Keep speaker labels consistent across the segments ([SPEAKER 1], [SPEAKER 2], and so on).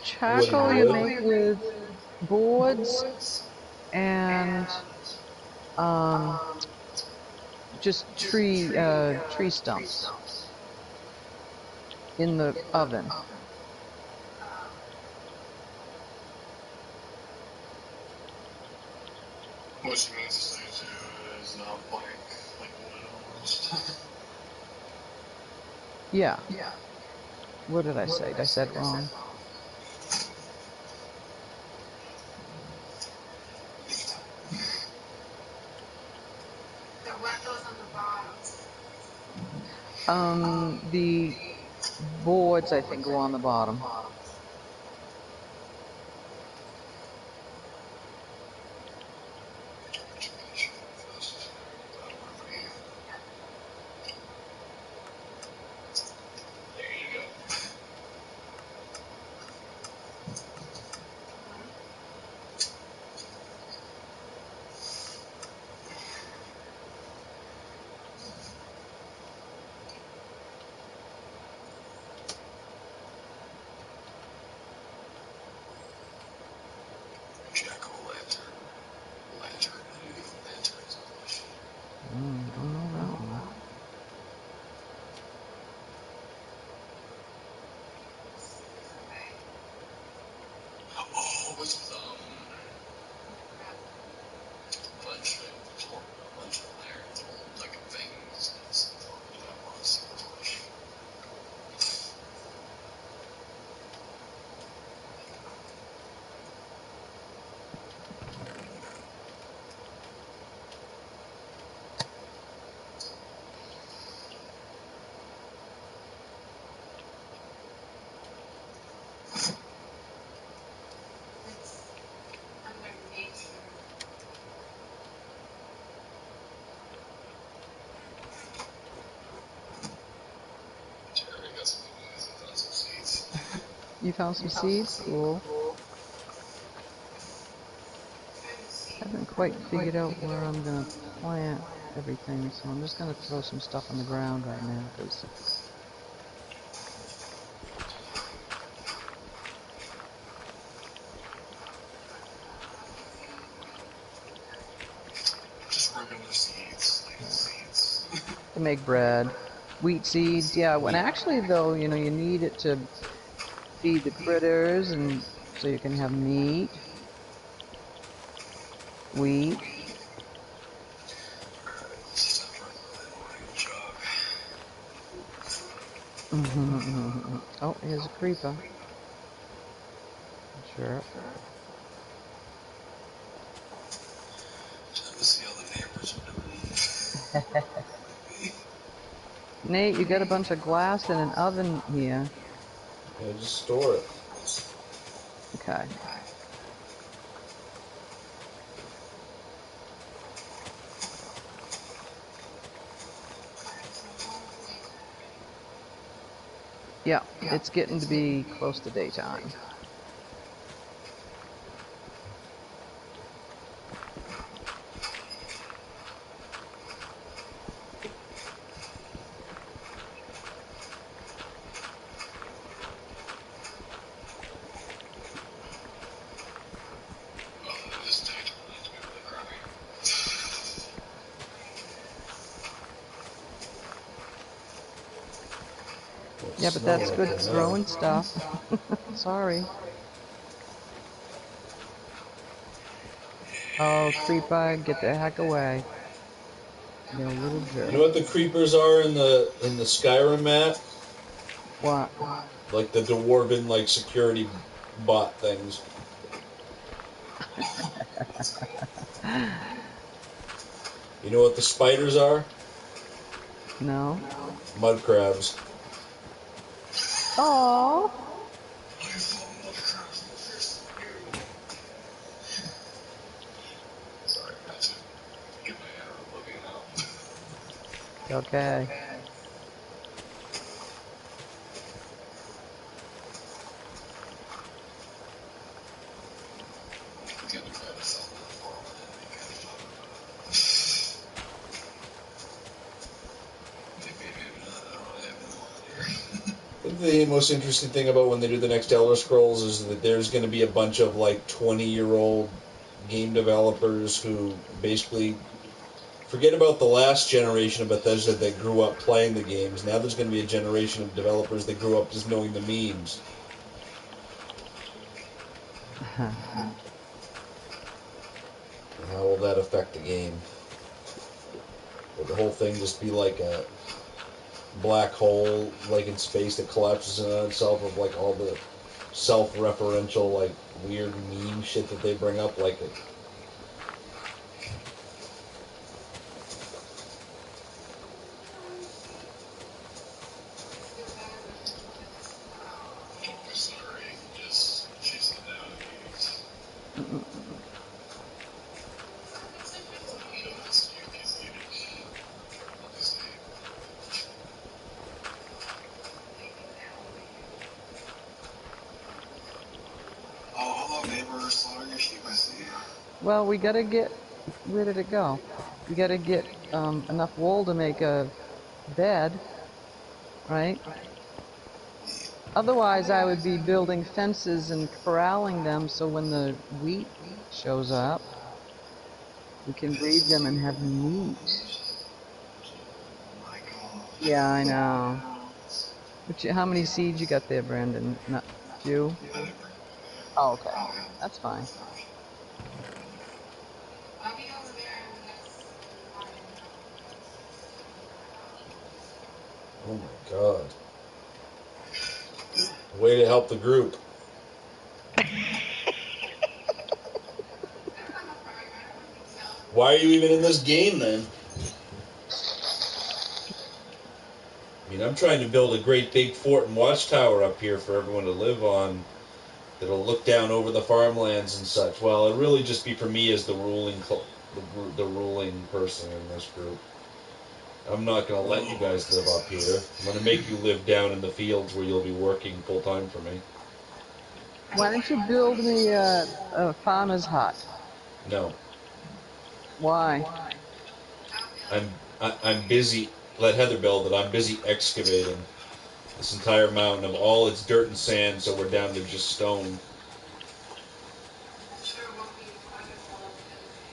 [SPEAKER 1] Charcoal you make with boards and just tree stumps in the oven.
[SPEAKER 2] What she means to say is not like wood almost.
[SPEAKER 1] Yeah. What did I say? I said wrong.
[SPEAKER 3] So what goes on the bottom?
[SPEAKER 1] The boards I think go on the bottom. You found some seeds? Cool. Haven't quite figured out where I'm gonna plant everything, so I'm just gonna throw some stuff on the ground right now, because
[SPEAKER 2] Just regular seeds, like seeds.
[SPEAKER 1] to make bread. Wheat seeds, yeah. When actually though, you know, you need it to feed the critters, and so you can have meat, wheat.
[SPEAKER 2] It's time for another morning jog.
[SPEAKER 1] Oh, here's a creeper. Sure.
[SPEAKER 2] Time to see how the neighbors are doing.
[SPEAKER 1] Nate, you got a bunch of glass in an oven here.
[SPEAKER 4] Yeah, just store it.
[SPEAKER 1] Okay. Yeah, it's getting to be close to daytime.
[SPEAKER 2] This daytime needs to be really crappy.
[SPEAKER 1] Yeah, but that's good for growing stuff. Sorry. Oh, creeper, get the heck away. You little jerk.
[SPEAKER 4] You know what the creepers are in the Skyrim map?
[SPEAKER 1] What?
[SPEAKER 4] Like the dwarven like security bot things. You know what the spiders are?
[SPEAKER 1] No.
[SPEAKER 4] Mud crabs.
[SPEAKER 1] Oh.
[SPEAKER 2] I saw mud crabs in the first view. Sorry, I had to get my head around looking out.
[SPEAKER 1] Okay.
[SPEAKER 2] The other night I saw that farmland and they kind of talked about it. Maybe not. I don't know. I have no idea.
[SPEAKER 4] I think the most interesting thing about when they do the next Elder Scrolls is that there's going to be a bunch of like 20-year-old game developers who basically forget about the last generation of Bethesda that grew up playing the games. Now there's going to be a generation of developers that grew up just knowing the memes. And how will that affect the game? Will the whole thing just be like a black hole, like in space, that collapses in on itself of like all the self-referential, like weird meme shit that they bring up, like
[SPEAKER 2] Sorry, just chasing down these. Because you can get it. Obviously. Oh, hello, neighbor. Slaughtering your sheep, I see.
[SPEAKER 1] Well, we gotta get. Where did it go? We gotta get enough wool to make a bed, right? Otherwise, I would be building fences and corralling them so when the wheat shows up, we can breed them and have meat.
[SPEAKER 2] Oh my god.
[SPEAKER 1] Yeah, I know. How many seeds you got there, Brandon? Not few?
[SPEAKER 2] I didn't bring
[SPEAKER 1] Oh, okay. That's fine.
[SPEAKER 3] I'll be over there in the next morning.
[SPEAKER 4] oh my god. Way to help the group. Why are you even in this game then? I mean, I'm trying to build a great big fort and watchtower up here for everyone to live on that'll look down over the farmlands and such. Well, it'd really just be for me as the ruling person in this group. I'm not going to let you guys live up here. I'm going to make you live down in the fields where you'll be working full time for me.
[SPEAKER 1] Why don't you build me a farmer's hut?
[SPEAKER 4] No,
[SPEAKER 1] Why?
[SPEAKER 4] I'm busy. Let Heather build it. I'm busy excavating this entire mountain of all its dirt and sand, so we're down to just stone.
[SPEAKER 3] I'm sure it won't be as wonderful as the other day.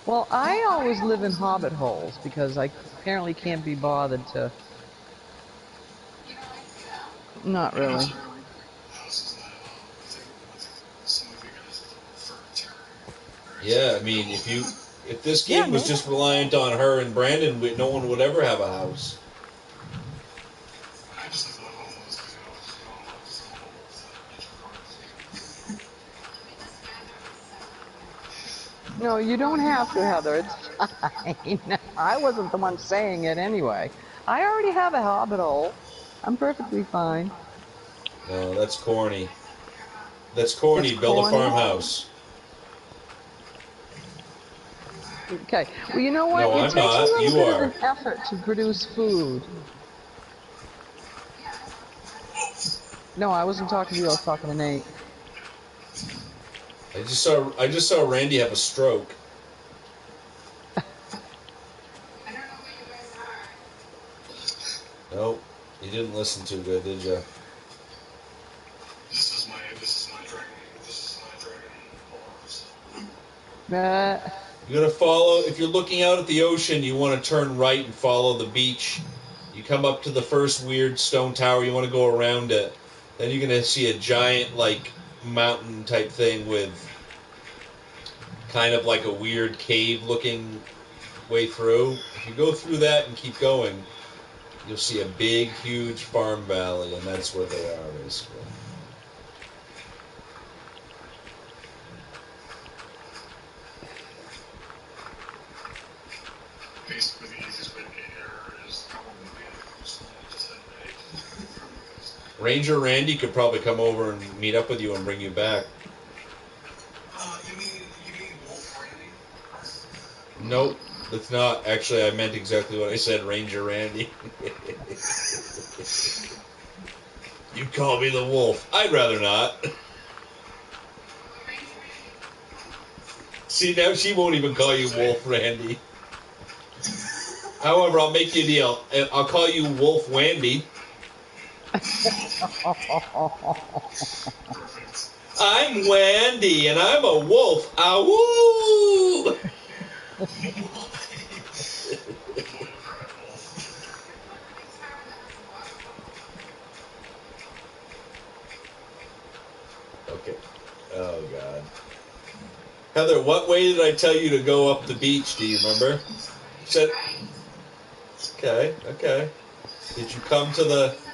[SPEAKER 1] Well, I always live in hobbit holes because I apparently can't be bothered to.
[SPEAKER 3] You don't like to do that?
[SPEAKER 1] Not really.
[SPEAKER 2] Houses that someone figured this is furniture.
[SPEAKER 4] Yeah, I mean, if this
[SPEAKER 1] Yeah,
[SPEAKER 4] game was
[SPEAKER 1] man.
[SPEAKER 4] just reliant on her and Brandon, no one would ever have a house.
[SPEAKER 2] I just like the homeless because I was just going to look some holes at your cars.
[SPEAKER 3] Let me just gather my stuff.
[SPEAKER 1] No, you don't have to, Heather. It's fine. I wasn't the one saying it anyway. I already have a hobbit hole. I'm perfectly fine.
[SPEAKER 4] No, that's corny.
[SPEAKER 3] I said when you're home.
[SPEAKER 4] That's
[SPEAKER 1] It's
[SPEAKER 4] corny. Build a
[SPEAKER 1] corny.
[SPEAKER 4] farmhouse.
[SPEAKER 1] Okay. Well, you know what?
[SPEAKER 4] No,
[SPEAKER 1] It
[SPEAKER 4] I'm
[SPEAKER 1] takes a
[SPEAKER 4] not.
[SPEAKER 1] little
[SPEAKER 4] You
[SPEAKER 1] bit of
[SPEAKER 4] are.
[SPEAKER 1] an effort to produce food.
[SPEAKER 3] Yeah, I said
[SPEAKER 1] No, I wasn't talking to you. I was talking to Nate.
[SPEAKER 4] I just saw Randy have a stroke.
[SPEAKER 3] I don't know where you guys are.
[SPEAKER 4] Nope. You didn't listen too good, did you?
[SPEAKER 2] This is my dragon horse.
[SPEAKER 1] Uh,
[SPEAKER 4] You're gonna follow. If you're looking out at the ocean, you want to turn right and follow the beach. You come up to the first weird stone tower. You want to go around it. Then you're gonna see a giant like mountain type thing with kind of like a weird cave looking way through. If you go through that and keep going, you'll see a big, huge farm valley, and that's where they are basically.
[SPEAKER 2] Basically, the easiest way to get here is probably just head right.
[SPEAKER 4] Ranger Randy could probably come over and meet up with you and bring you back.
[SPEAKER 2] You mean Wolf Randy?
[SPEAKER 4] Nope, that's not. Actually, I meant exactly what I said, Ranger Randy. You call me the wolf. I'd rather not.
[SPEAKER 3] What range are you
[SPEAKER 4] See, now she won't even call you Wolf Randy. However, I'll make you a deal. I'll call you Wolf Wandy.
[SPEAKER 2] Perfect.
[SPEAKER 4] I'm Wandy, and I'm a wolf. Awoo!
[SPEAKER 3] Look at the tower that has a waterfall.
[SPEAKER 4] Okay. Oh, God. Heather, what way did I tell you to go up the beach? Do you remember? Said,
[SPEAKER 3] Right.
[SPEAKER 4] okay, okay. Did you come to the...
[SPEAKER 3] Something's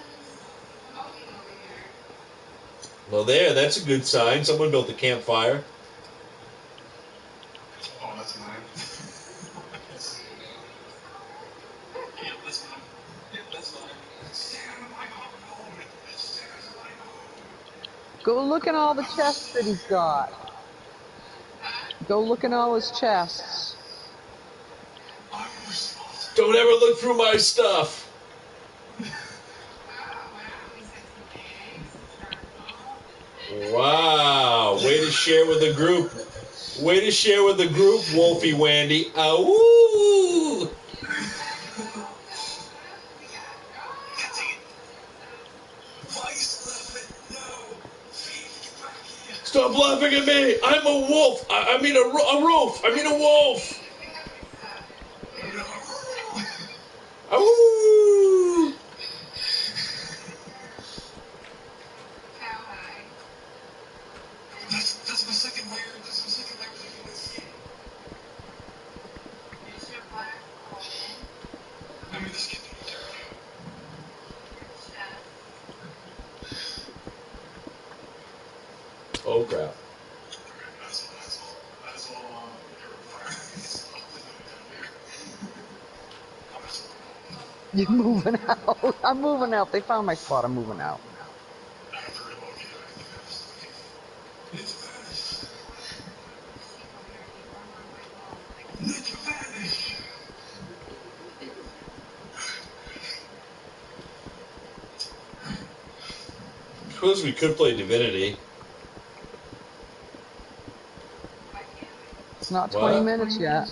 [SPEAKER 3] smoking over here.
[SPEAKER 4] Well, there, that's a good sign. Someone built a campfire.
[SPEAKER 2] Oh, that's mine. Yep, that's mine. Yep, that's mine. Stand in my home. Stand in my home.
[SPEAKER 1] go look at all the chests that he's got.
[SPEAKER 3] Huh?
[SPEAKER 1] Go look at all his chests.
[SPEAKER 2] I'm responsible.
[SPEAKER 4] Don't ever look through my stuff.
[SPEAKER 3] Oh, wow. He's got some eggs, charcoal.
[SPEAKER 4] Wow. Way to share with the group. Way to share with the group, Wolfie Wandy. Awoo!
[SPEAKER 3] What else do we got? Oh!
[SPEAKER 2] Why are you still laughing? No. Get back here.
[SPEAKER 4] Stop laughing at me. I'm a wolf. I mean a roof. I mean a wolf.
[SPEAKER 3] You pick up your stuff.
[SPEAKER 4] Awoo!
[SPEAKER 3] Cowhide.
[SPEAKER 2] That's my second layer. That's my second layer of human skin.
[SPEAKER 3] There's your black woman.
[SPEAKER 2] I mean, this kid don't care.
[SPEAKER 3] Your chest.
[SPEAKER 4] Oh crap.
[SPEAKER 2] That's all your requirements. I'm just
[SPEAKER 1] You're moving out. I'm moving out. They found my spot. I'm moving out.
[SPEAKER 2] I have to relocate everything. It's vanished.
[SPEAKER 3] These people here need one more white wall so they can
[SPEAKER 2] It's
[SPEAKER 3] sleep.
[SPEAKER 2] vanished.
[SPEAKER 4] Suppose we could play Divinity.
[SPEAKER 1] It's not 20
[SPEAKER 4] What?
[SPEAKER 1] minutes yet.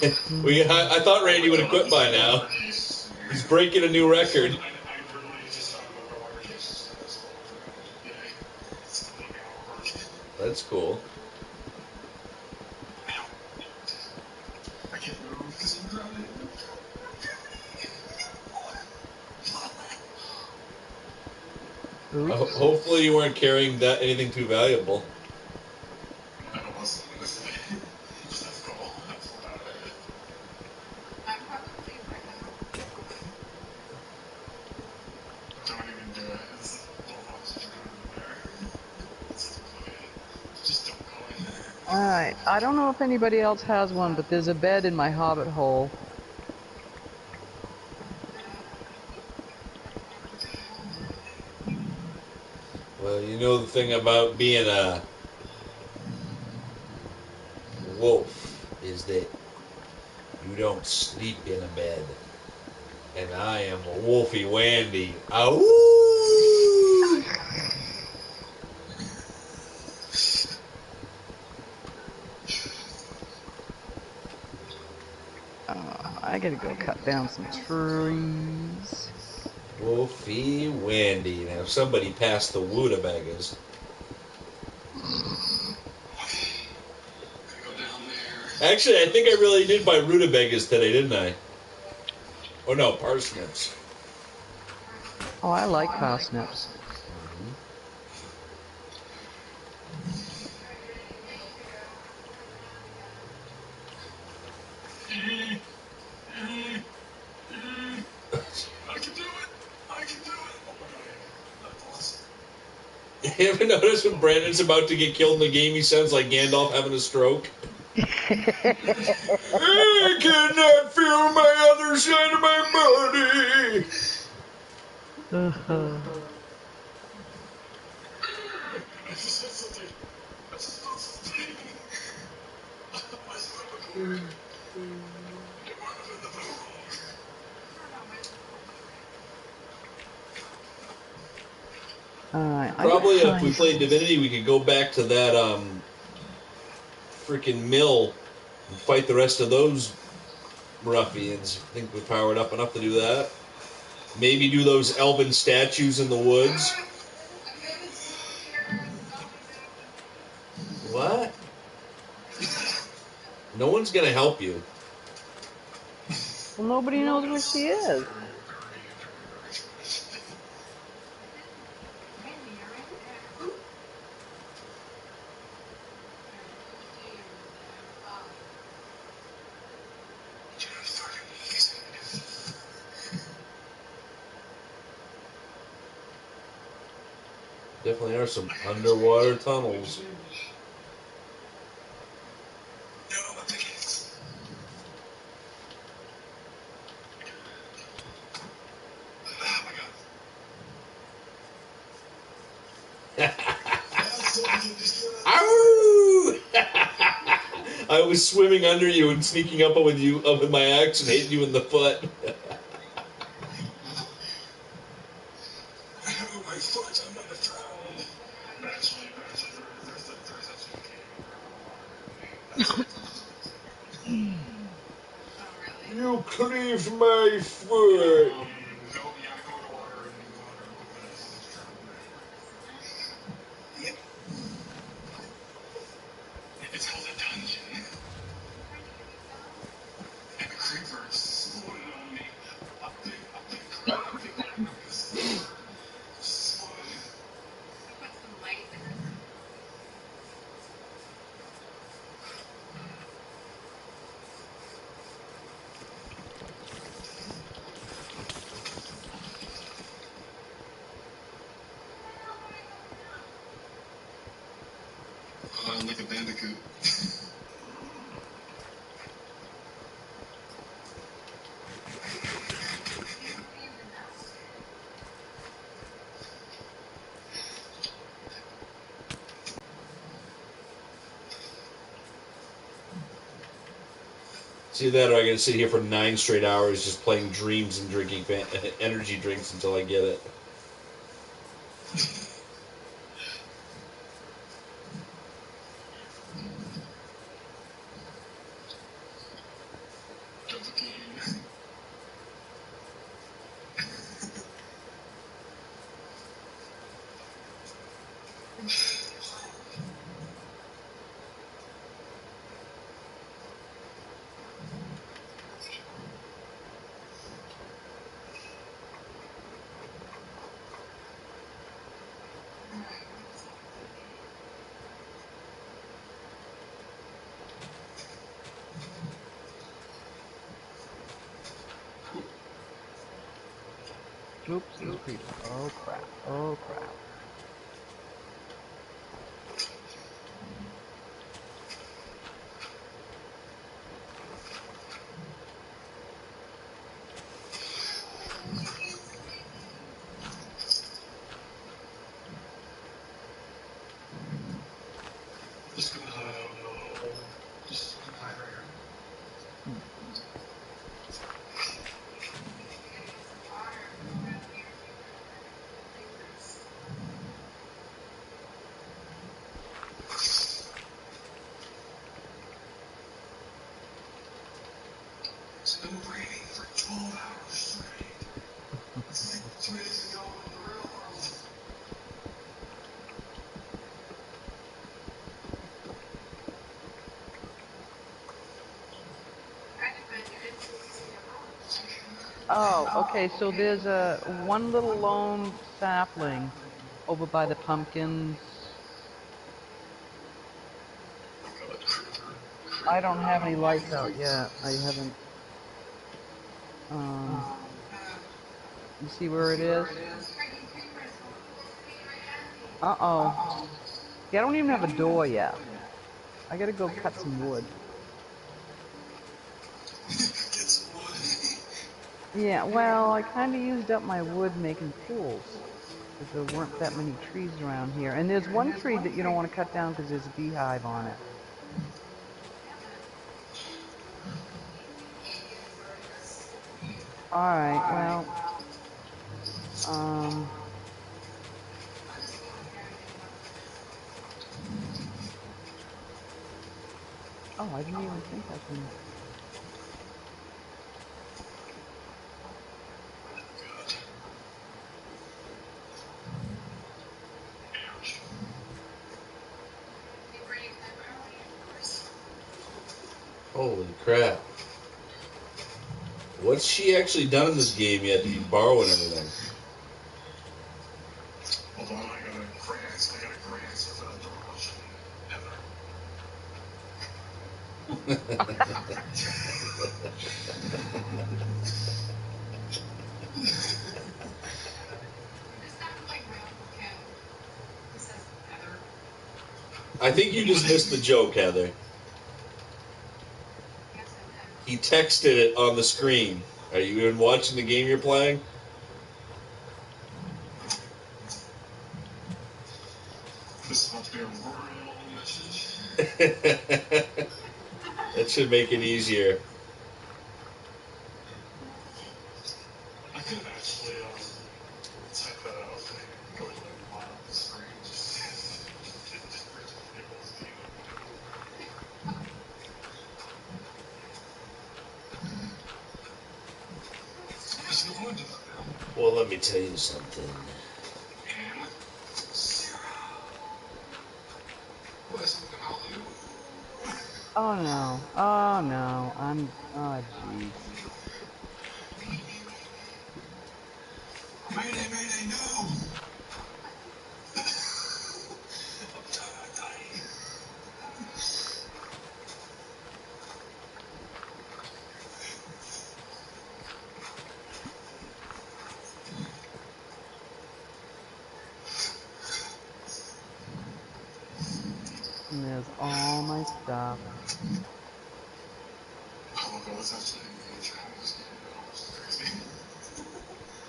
[SPEAKER 4] I thought Randy would have quit by now. He's breaking a new record.
[SPEAKER 2] I literally just found out the water cases, so that's all over. Yay. It's not being over.
[SPEAKER 4] That's cool.
[SPEAKER 2] Ow. I can't move because I'm drowning.
[SPEAKER 1] Oops.
[SPEAKER 4] Hopefully you weren't carrying anything too valuable.
[SPEAKER 2] I wasn't gonna say. That's cool. That's about it.
[SPEAKER 3] I'm probably right now.
[SPEAKER 2] Don't even do it. It's the ones that are going in there. It's okay. Just don't go in there.
[SPEAKER 1] Alright, I don't know if anybody else has one, but there's a bed in my hobbit hole.
[SPEAKER 4] Well, you know the thing about being a wolf is that you don't sleep in a bed. And I am a Wolfie Wandy. Ow!
[SPEAKER 1] I gotta go cut down some trees.
[SPEAKER 4] Wolfie Wandy. Now, if somebody passed the Woodabagas.
[SPEAKER 2] Go down there.
[SPEAKER 4] Actually, I think I really did buy rutabagas today, didn't I? Oh no, parsnips.
[SPEAKER 1] Oh, I like parsnips.
[SPEAKER 2] I can do it! I can do it! Oh my god. That's awesome.
[SPEAKER 4] You ever notice when Brandon's about to get killed in the game, he sounds like Gandalf having a stroke? I cannot feel my other side of my body.
[SPEAKER 2] I just said something. I just said something. I swear to God. It might have been the pool.
[SPEAKER 1] Alright, I gotta
[SPEAKER 4] Probably if we
[SPEAKER 1] find
[SPEAKER 4] played Divinity, we could go back to that freaking mill and fight the rest of those ruffians. I think we're powered up enough to do that. Maybe do those elven statues in the woods. What? No one's gonna help you.
[SPEAKER 1] Well, nobody knows where she is.
[SPEAKER 4] Definitely are some underwater tunnels. Ow! I was swimming under you and sneaking up with my axe and hitting you in the foot.
[SPEAKER 2] My foot, I'm gonna drown. Actually, there's actually
[SPEAKER 4] You cleaved my foot.
[SPEAKER 2] no, yeah, go to water and go under because Yep. It's called a dungeon. And the creeper is exploding on me. A big creeper just exploded.
[SPEAKER 3] Put some light there.
[SPEAKER 2] Like a bandicoot.
[SPEAKER 4] See that, or I gotta sit here for 9 straight hours just playing Dreams and drinking energy drinks until I get it.
[SPEAKER 1] Oops, there's a creeper. Oh crap. Oh crap.
[SPEAKER 2] Just gonna hide out in a little hole. Just gonna hide right here.
[SPEAKER 1] Hmm.
[SPEAKER 3] We gotta get some water and go around here and get rid of the creepers.
[SPEAKER 2] It's been raining for 12 hours straight. It's like 2 days ago in the real world.
[SPEAKER 3] Trying to find the entrance to your house.
[SPEAKER 1] Oh, okay. So there's a one little lone sapling over by the pumpkins.
[SPEAKER 2] Oh my god, creeper.
[SPEAKER 1] I don't
[SPEAKER 2] Creeper.
[SPEAKER 1] have any lights out yet. I haven't.
[SPEAKER 3] Uh,
[SPEAKER 1] You see where it is?
[SPEAKER 3] freaking creepers standing right at me.
[SPEAKER 1] Uh-oh. See, I don't even have a door yet. I gotta go cut some wood.
[SPEAKER 2] Get some wood.
[SPEAKER 1] Yeah, well, I kind of used up my wood making tools because there weren't that many trees around here. And there's one tree that you don't want to cut down because there's a beehive on it.
[SPEAKER 3] Damn it. Idiot birds.
[SPEAKER 1] All right, well,
[SPEAKER 3] I'll just go in here and get one for now.
[SPEAKER 1] oh, I didn't even think I can.
[SPEAKER 2] God. Ouch.
[SPEAKER 3] Be brave and early, of course.
[SPEAKER 4] Holy crap. What's she actually done in this game yet to be borrowing everything?
[SPEAKER 2] Hold on, I got a great answer for that door question, Heather.
[SPEAKER 3] Is that like real, Ken? He says Heather.
[SPEAKER 4] I think you just missed the joke, Heather.
[SPEAKER 3] Yes, I did.
[SPEAKER 4] He texted it on the screen. Are you even watching the game you're playing?
[SPEAKER 2] This is about to be a real long message.
[SPEAKER 4] That should make it easier.
[SPEAKER 2] I could actually type that out and go like live on the screen. Just bridge the tables, you know what I mean? There's no wood.
[SPEAKER 4] Well, let me tell you something.
[SPEAKER 2] And zero. Where's the hallelujah?
[SPEAKER 1] Oh no. Oh no. Oh jeez.
[SPEAKER 2] Mayday, mayday, no! I'm dying.
[SPEAKER 1] And there's all my stuff,
[SPEAKER 2] Oh my god, that's actually a major hack this game now, which is crazy.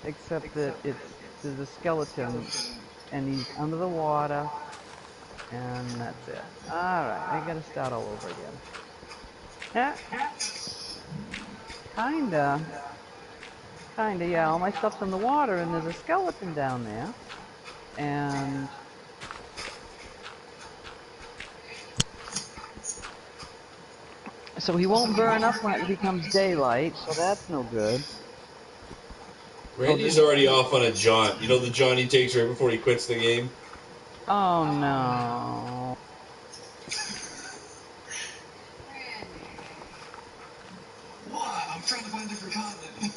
[SPEAKER 1] except that there's a skeleton and he's under the water, and that's it. All right, I gotta start all over again. Yeah, kinda, kinda. Yeah, all my stuff's in the water, and there's a skeleton down there, and so he won't burn up when it becomes daylight. So that's no good. Oh,
[SPEAKER 4] Randy's
[SPEAKER 1] this.
[SPEAKER 4] already off on a jaunt. You know the jaunt he takes right before he quits the game?
[SPEAKER 1] Oh no.
[SPEAKER 3] Randy.
[SPEAKER 2] What? I'm trying to find a different continent.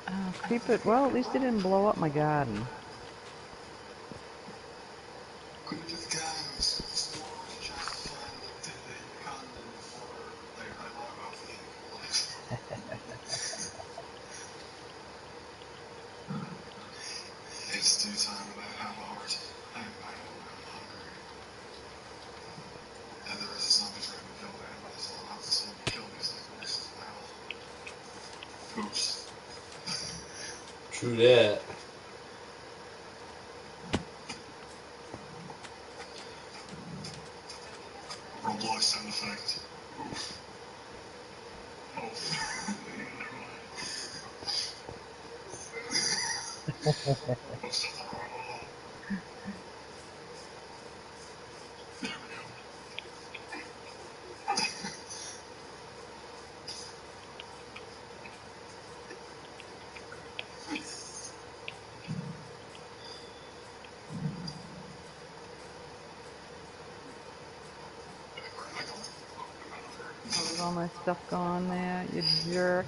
[SPEAKER 1] Oh, creep it. Well, at least it didn't blow up my garden.
[SPEAKER 2] Couldn't do the guys. It's more of a chance to find like the continent before like I log off the game. it's daytime and I have a heart. I'm hungry. And there is a zombie trying to kill me, but it's all not to kill me so this is well. Oops.
[SPEAKER 4] True that.
[SPEAKER 2] Roblox sound effect. Oh. Oh, stop that. There we go. Where am I going?
[SPEAKER 1] How's all my stuff gone there, you jerk?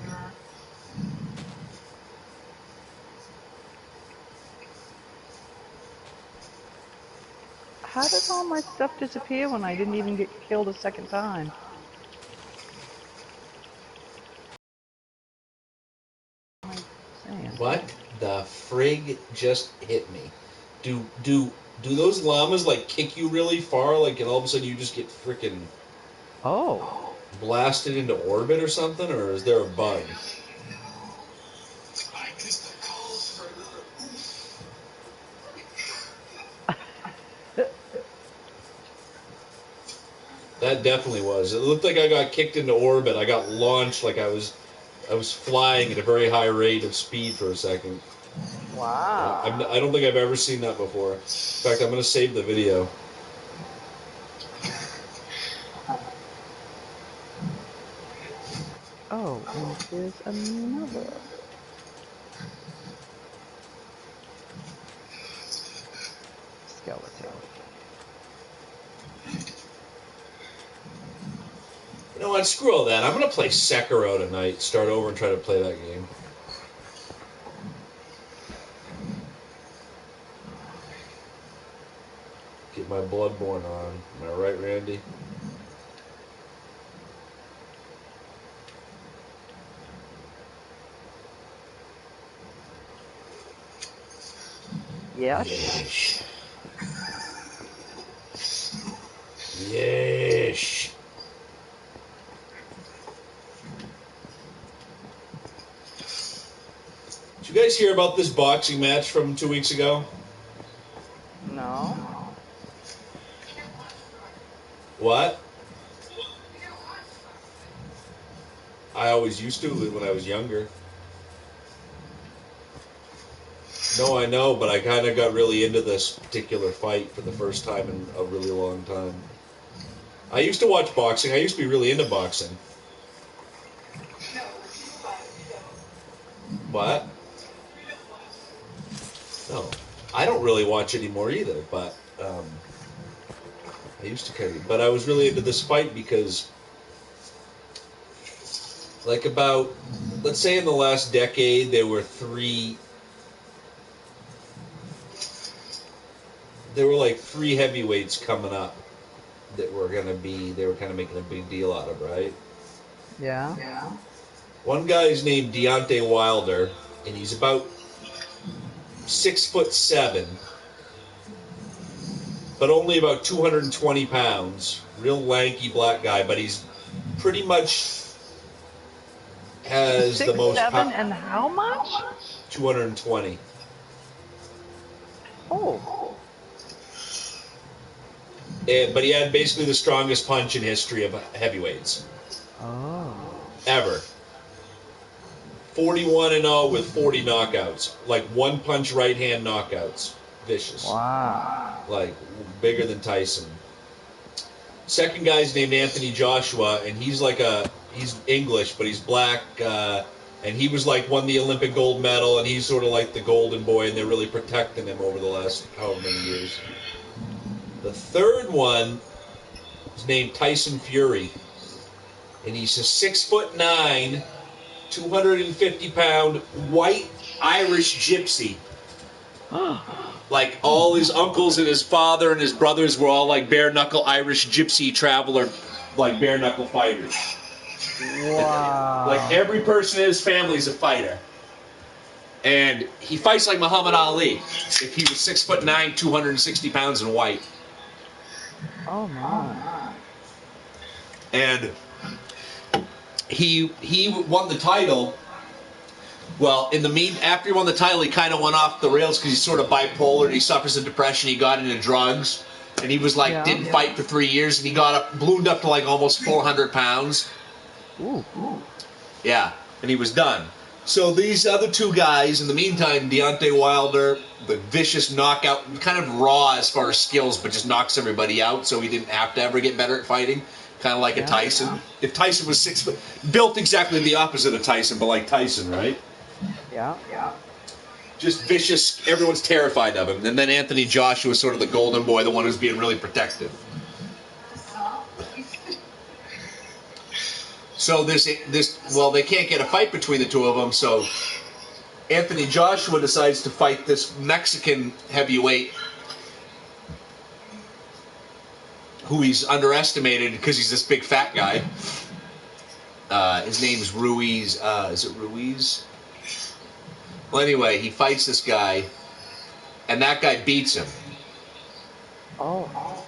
[SPEAKER 1] How did all my stuff disappear when I didn't even get killed a second time? What am I saying?
[SPEAKER 4] What the frig just hit me? Do those llamas like kick you really far, like, and all of a sudden you just get freaking
[SPEAKER 1] Oh.
[SPEAKER 4] blasted into orbit or something, or is there a bug?
[SPEAKER 2] I guess that calls for another.
[SPEAKER 4] That definitely was. It looked like I got kicked into orbit. I got launched like I was flying at a very high rate of speed for a second.
[SPEAKER 1] Wow.
[SPEAKER 4] I don't think I've ever seen that before. In fact, I'm going to save the video.
[SPEAKER 1] Oh, and here's another. Skeleton.
[SPEAKER 4] You know what? Screw all that. I'm going to play Sekiro tonight. Start over and try to play that game. Get my Bloodborne on. Am I right, Randy?
[SPEAKER 1] Yes.
[SPEAKER 4] Yes. Did you guys hear about this boxing match from 2 weeks ago?
[SPEAKER 1] No.
[SPEAKER 4] What? I always used to when I was younger. No, I know, but I kind of got really into this particular fight for the first time in a really long time. I used to watch boxing. I used to be really into boxing. What? No, I don't really watch anymore either. But I used to kind of. But I was really into this fight because, like, about, let's say in the last decade, there were like three heavyweights coming up that were they were kind of making a big deal out of, right?
[SPEAKER 1] Yeah.
[SPEAKER 4] One guy's named Deontay Wilder, and he's about 6'7", but only about 220 pounds. Real lanky black guy, but he's pretty much has the most
[SPEAKER 1] 6'7" and how much?
[SPEAKER 4] 220.
[SPEAKER 1] Oh.
[SPEAKER 4] But he had basically the strongest punch in history of heavyweights
[SPEAKER 1] Oh.
[SPEAKER 4] ever. 41-0 with 40 knockouts, like one punch right hand knockouts, vicious,
[SPEAKER 1] Wow.
[SPEAKER 4] like bigger than Tyson. Second guy's named Anthony Joshua, and he's English, but he's black, and he was like won the Olympic gold medal, and he's sort of like the golden boy, and they're really protecting him over the last however many years. The third one is named Tyson Fury, and he's a 6'9", 250-pound white Irish gypsy. Like all his uncles and his father and his brothers were all like bare knuckle Irish gypsy traveler, like bare knuckle fighters.
[SPEAKER 1] Wow.
[SPEAKER 4] Like every person in his family is a fighter.
[SPEAKER 5] And he fights like Muhammad Ali. If he was 6'9", 260 pounds and white.
[SPEAKER 1] Oh my.
[SPEAKER 5] And he won the title. Well, after he won the title, he kind of went off the rails because he's sort of bipolar. He suffers of depression. He got into drugs, and he was like didn't fight for 3 years, and he ballooned up to like almost 400 pounds.
[SPEAKER 1] Ooh.
[SPEAKER 5] Yeah, and he was done. So these other two guys, in the meantime, Deontay Wilder, the vicious knockout, kind of raw as far as skills, but just knocks everybody out, so he didn't have to ever get better at fighting. Kind of like a Tyson. Yeah. If Tyson was 6 foot, built exactly the opposite of Tyson, but like Tyson, right?
[SPEAKER 1] Yeah.
[SPEAKER 5] Just vicious. Everyone's terrified of him. And then Anthony Joshua was sort of the golden boy, the one who's being really protected. So they can't get a fight between the two of them, so Anthony Joshua decides to fight this Mexican heavyweight who he's underestimated because he's this big fat guy. His name is Ruiz. Is it Ruiz? Well, anyway, he fights this guy, and that guy beats him.
[SPEAKER 1] Oh.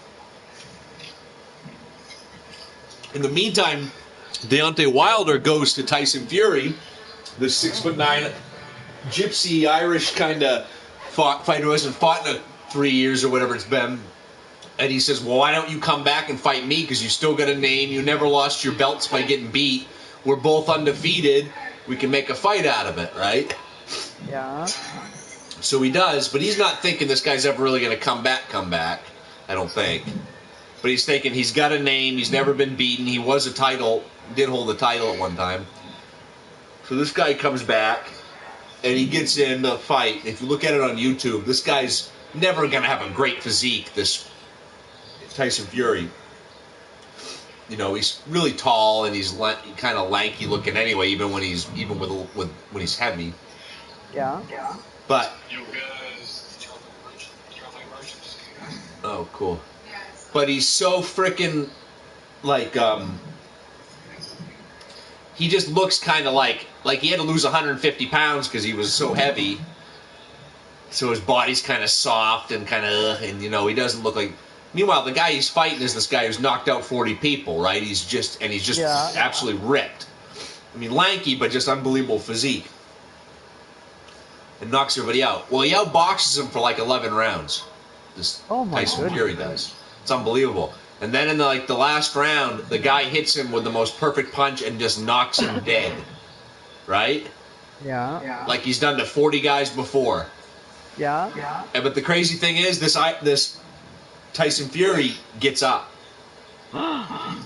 [SPEAKER 5] In the meantime, Deontay Wilder goes to Tyson Fury, the 6'9" gypsy Irish kind of fighter who hasn't fought in 3 years or whatever it's been. And he says, well, why don't you come back and fight me? Because you still got a name. You never lost your belts by getting beat. We're both undefeated. We can make a fight out of it, right?
[SPEAKER 1] Yeah.
[SPEAKER 5] So he does, but he's not thinking this guy's ever really going to come back, I don't think. But he's thinking he's got a name. He's never been beaten. He was did hold the title at one time. So this guy comes back, and he gets in the fight. If you look at it on YouTube, this guy's never going to have a great physique, this Tyson Fury. You know, he's really tall, and he's kind of lanky looking anyway, even when he's heavy.
[SPEAKER 1] Yeah.
[SPEAKER 5] But oh, cool. But he's so freaking like he just looks kind of like he had to lose 150 pounds because he was so heavy. So his body's kind of soft and and you know, he doesn't look like. Meanwhile, the guy he's fighting is this guy who's knocked out 40 people, right? He's just absolutely ripped. I mean, lanky, but just unbelievable physique. And knocks everybody out. Well, he outboxes him for like 11 rounds. This Tyson Fury does. It's unbelievable. And then in the last round, the guy hits him with the most perfect punch and just knocks him dead. Right?
[SPEAKER 1] Yeah.
[SPEAKER 5] Like he's done to 40 guys before.
[SPEAKER 1] Yeah.
[SPEAKER 5] But the crazy thing is, this Tyson Fury gets up.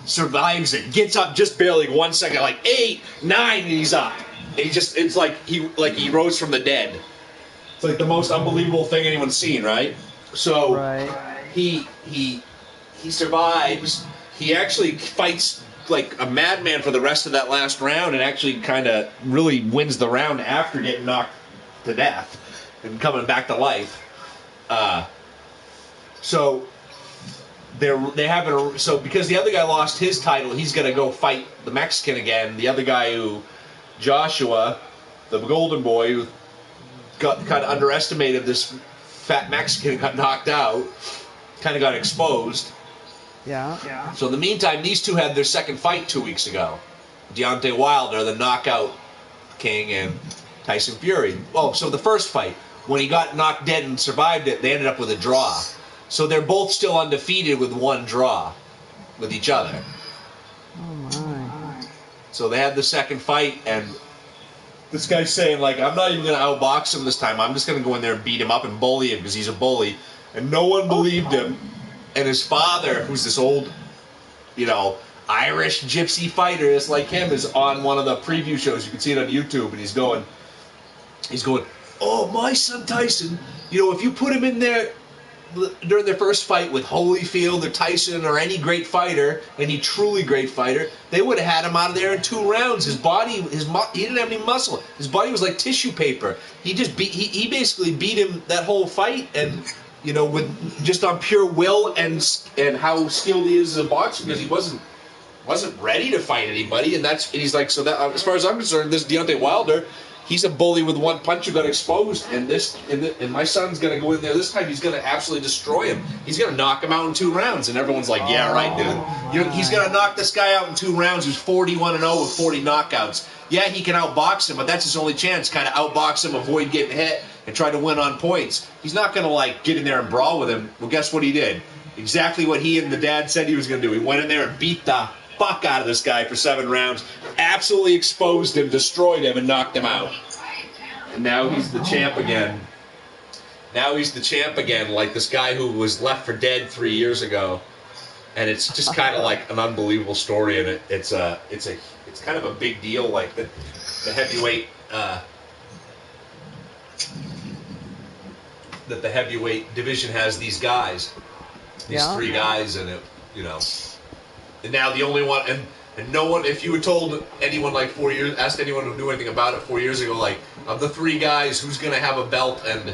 [SPEAKER 5] Survives it. Gets up just barely 1 second, like 8, 9, and he's up. And it's like he rose from the dead. It's like the most unbelievable thing anyone's seen, right? So he survives. He actually fights like a madman for the rest of that last round, and actually kind of really wins the round after getting knocked to death and coming back to life. So because the other guy lost his title, he's gonna go fight the Mexican again. The other guy Joshua, the golden boy, who got kind of underestimated, this fat Mexican, got knocked out, kind of got exposed.
[SPEAKER 1] Yeah.
[SPEAKER 5] So in the meantime, these two had their second fight 2 weeks ago. Deontay Wilder, the knockout king, and Tyson Fury. Oh, so the first fight, when he got knocked dead and survived it, they ended up with a draw. So they're both still undefeated with one draw with each other.
[SPEAKER 1] Oh my.
[SPEAKER 5] So they had the second fight, and this guy's saying, like, I'm not even going to outbox him this time. I'm just going to go in there and beat him up and bully him because he's a bully. And no one believed him. And his father, who's this old, Irish gypsy fighter just like him, is on one of the preview shows. You can see it on YouTube, and he's going, oh, my son Tyson, if you put him in there during their first fight with Holyfield or Tyson or any great fighter, any truly great fighter, they would have had him out of there in 2 rounds. His body, he didn't have any muscle. His body was like tissue paper. He basically beat him that whole fight, and with just on pure will and how skilled he is as a boxer, because he wasn't ready to fight anybody, and he's like, so that as far as I'm concerned, this Deontay Wilder, he's a bully with one punch who got exposed, and my son's gonna go in there this time. He's gonna absolutely destroy him. He's gonna knock him out in 2 rounds, and everyone's like, "Yeah, right, dude. He's gonna knock this guy out in 2 rounds. Who's 41-0 with 40 knockouts. Yeah, he can outbox him, but that's his only chance. Kind of outbox him, avoid getting hit, and try to win on points. He's not gonna like get in there and brawl with him. Well, guess what he did? Exactly what he and the dad said he was gonna do. He went in there and beat the fuck out of this guy for 7 rounds, absolutely exposed him, destroyed him, and knocked him out. And now he's the champ again. Now he's the champ again, like this guy who was left for dead 3 years ago. And it's just kind of like an unbelievable story, and it's kind of a big deal, like the heavyweight that the heavyweight division has these guys, these 3 guys, and it, you know. And now the only one, and no one, if you had told anyone like 4 years, asked anyone to do anything about it 4 years ago, like, of the 3 guys, who's going to have a belt and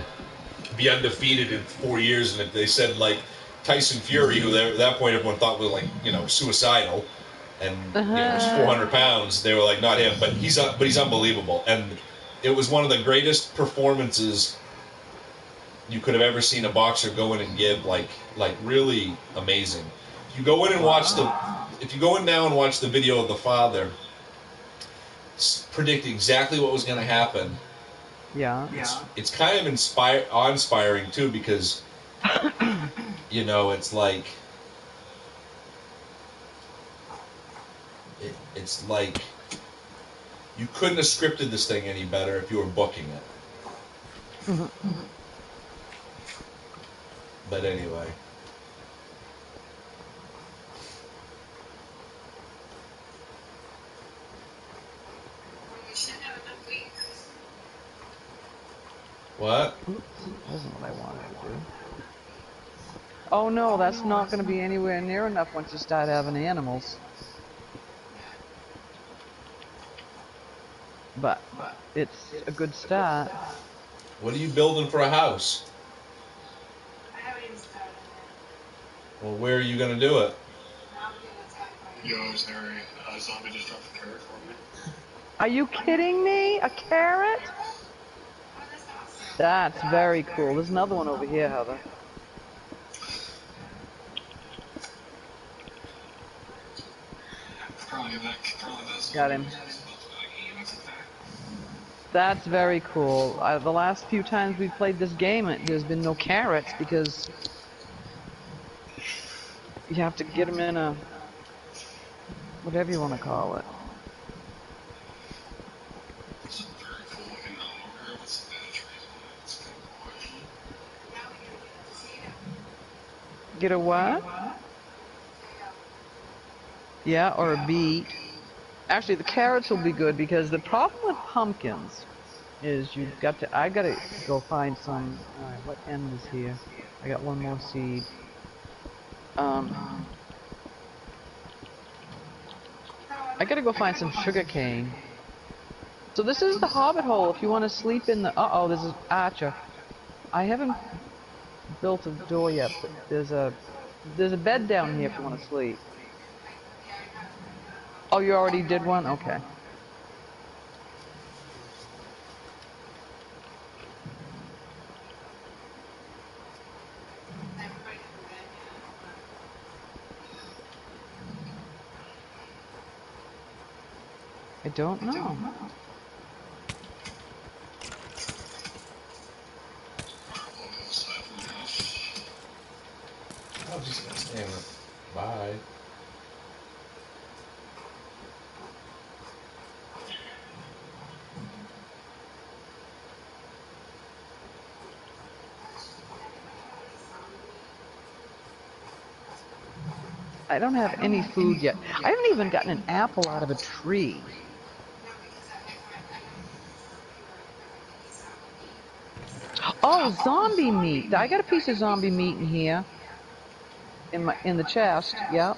[SPEAKER 5] be undefeated in 4 years, and if they said, like, Tyson Fury, who at that point everyone thought was, like, you know, suicidal, and was 400 pounds, they were like, not him, but he's unbelievable. And it was one of the greatest performances you could have ever seen a boxer go in and give, like really amazing. If you go in and watch if you go in now and watch the video of the father predict exactly what was going to happen, it's kind of awe-inspiring too, because you know, it's like it's like you couldn't have scripted this thing any better if you were booking it. But anyway. What?
[SPEAKER 1] That isn't what I wanted to do. Oh no, that's not going to be anywhere near enough once you start having animals. But it's a good start.
[SPEAKER 5] What are you building for a house?
[SPEAKER 3] I haven't even started it.
[SPEAKER 5] Well, where are you going to do it?
[SPEAKER 2] Yo, is there a zombie just dropped a carrot for me?
[SPEAKER 1] Are you kidding me? A carrot? That's very cool. There's another one over here, Heather. Got him. That's very cool. The last few times we played this game, there's been no carrots because you have to get them in a whatever you want to call it. Get a what? Yeah, or a beet. Actually, the carrots will be good because the problem with pumpkins is I gotta go find some. Alright, what end is here? I got one more seed. I gotta go find some sugar cane. So this is the hobbit hole if you want to sleep in the. Uh-oh, there's an archer. I haven't built a door yet, but there's a bed down here if you want to sleep. Oh, you already did one? Okay. I don't know.
[SPEAKER 5] Oh, just damn it. Bye.
[SPEAKER 1] I don't have any food yet. I haven't even gotten an apple out of a tree. Oh, zombie meat. I got a piece of zombie meat in here. In the chest. Yep.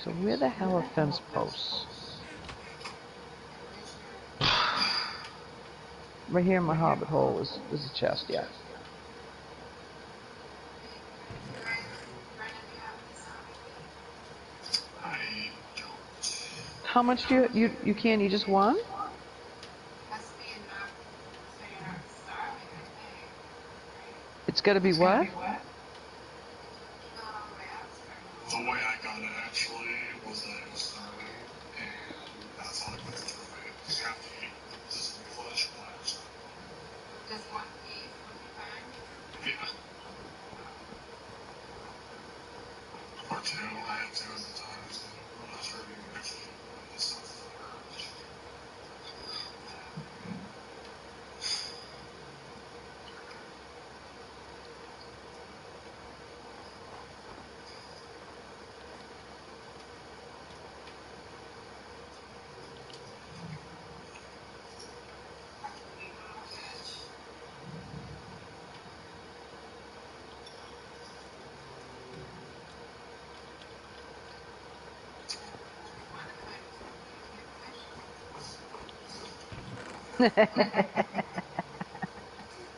[SPEAKER 1] so where the hell are fence posts? Right here in my hobbit hole is a chest, yeah.
[SPEAKER 2] I don't.
[SPEAKER 1] How much do you can't eat just one?
[SPEAKER 3] Has to be enough so you're not starving, I think. Right?
[SPEAKER 1] It's got to be what?
[SPEAKER 3] You go all the way up to
[SPEAKER 2] The way I got it actually was that it was starving, and that's how I got the trophy. Because you have to eat this much flesh to actually unlock it.
[SPEAKER 3] just one piece would be fine.
[SPEAKER 2] Yeah. Or two, I had two at the time, so I'm not sure if you can actually eat one and it still hurt.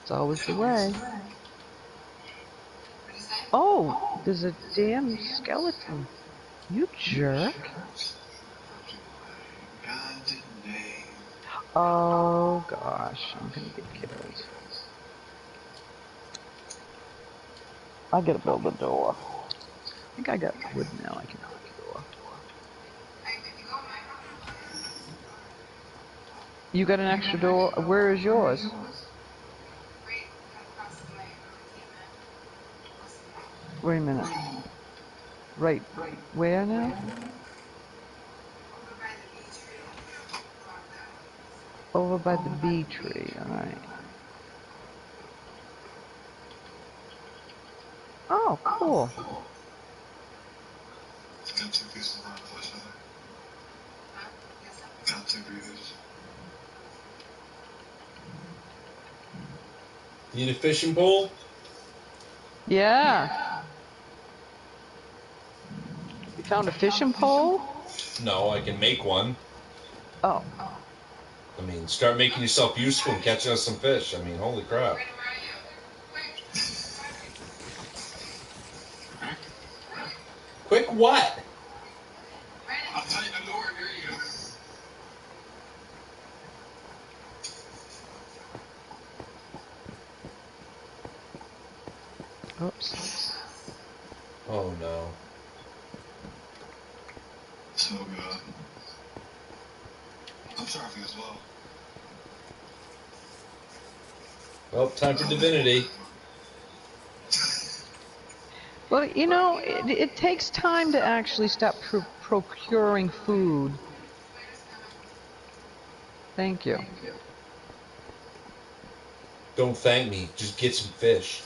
[SPEAKER 1] It's always the way.
[SPEAKER 3] What'd you say?
[SPEAKER 1] Oh, there's a damn skeleton. You jerk.
[SPEAKER 2] God name.
[SPEAKER 1] Oh gosh, I'm gonna get killed. I gotta build a door. I think I got wood now. I can build a door.
[SPEAKER 3] If you go in my house,
[SPEAKER 1] You got an extra door? Where is yours?
[SPEAKER 3] right across the way where we came in. Listen,
[SPEAKER 1] Wait a minute. Right. Where now?
[SPEAKER 3] over by the bee tree, along that way.
[SPEAKER 1] Over by the bee tree. All right. Oh, cool.
[SPEAKER 2] Got two pieces of rock flesh in there.
[SPEAKER 3] Huh? Yes, sir.
[SPEAKER 2] Got two pieces.
[SPEAKER 4] Need a fishing pole?
[SPEAKER 1] Yeah. You found a fishing pole?
[SPEAKER 4] No, I can make one.
[SPEAKER 1] Oh.
[SPEAKER 4] I mean, start making yourself useful and catching us some fish. I mean, holy crap.
[SPEAKER 3] Brandon, where are you? Quick.
[SPEAKER 4] Quick what?
[SPEAKER 3] Brandon.
[SPEAKER 2] I'll tell you the door near you.
[SPEAKER 1] Oops.
[SPEAKER 4] Oh no.
[SPEAKER 2] So good. I'm starving as well.
[SPEAKER 4] Well, time for divinity.
[SPEAKER 1] Well, you know, it takes time to actually start procuring food.
[SPEAKER 3] Spider's coming.
[SPEAKER 1] Thank you.
[SPEAKER 4] Don't thank me. Just get some fish.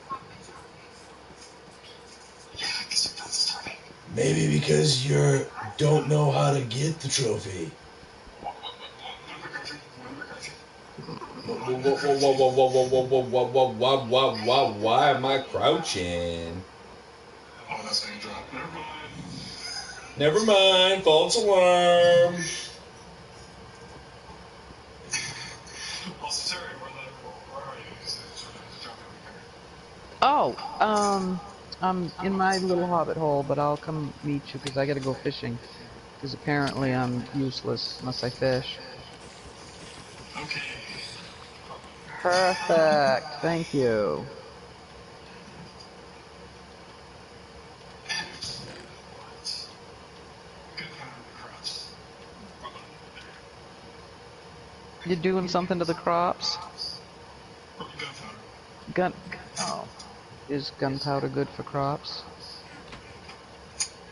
[SPEAKER 3] Fuck my trophies.
[SPEAKER 2] Yeah, I guess you're not starving.
[SPEAKER 4] Maybe because you don't know how to get the trophy. Why am I crouching?
[SPEAKER 2] Oh, that's how you drop. Never mind.
[SPEAKER 4] Never mind, false alarm.
[SPEAKER 2] Also, Terry, where are you? Because there's a trophy over here.
[SPEAKER 1] Oh, I'm in my little hobbit hole, but I'll come meet you because I gotta go fishing. Because apparently I'm useless unless I fish.
[SPEAKER 2] Okay.
[SPEAKER 1] Perfect. Thank you.
[SPEAKER 2] Excellent. What? Gunpowder in the crops. Probably there.
[SPEAKER 1] You're doing something to the crops?
[SPEAKER 2] Gunpowder.
[SPEAKER 1] Gun. Oh, is gunpowder good for crops?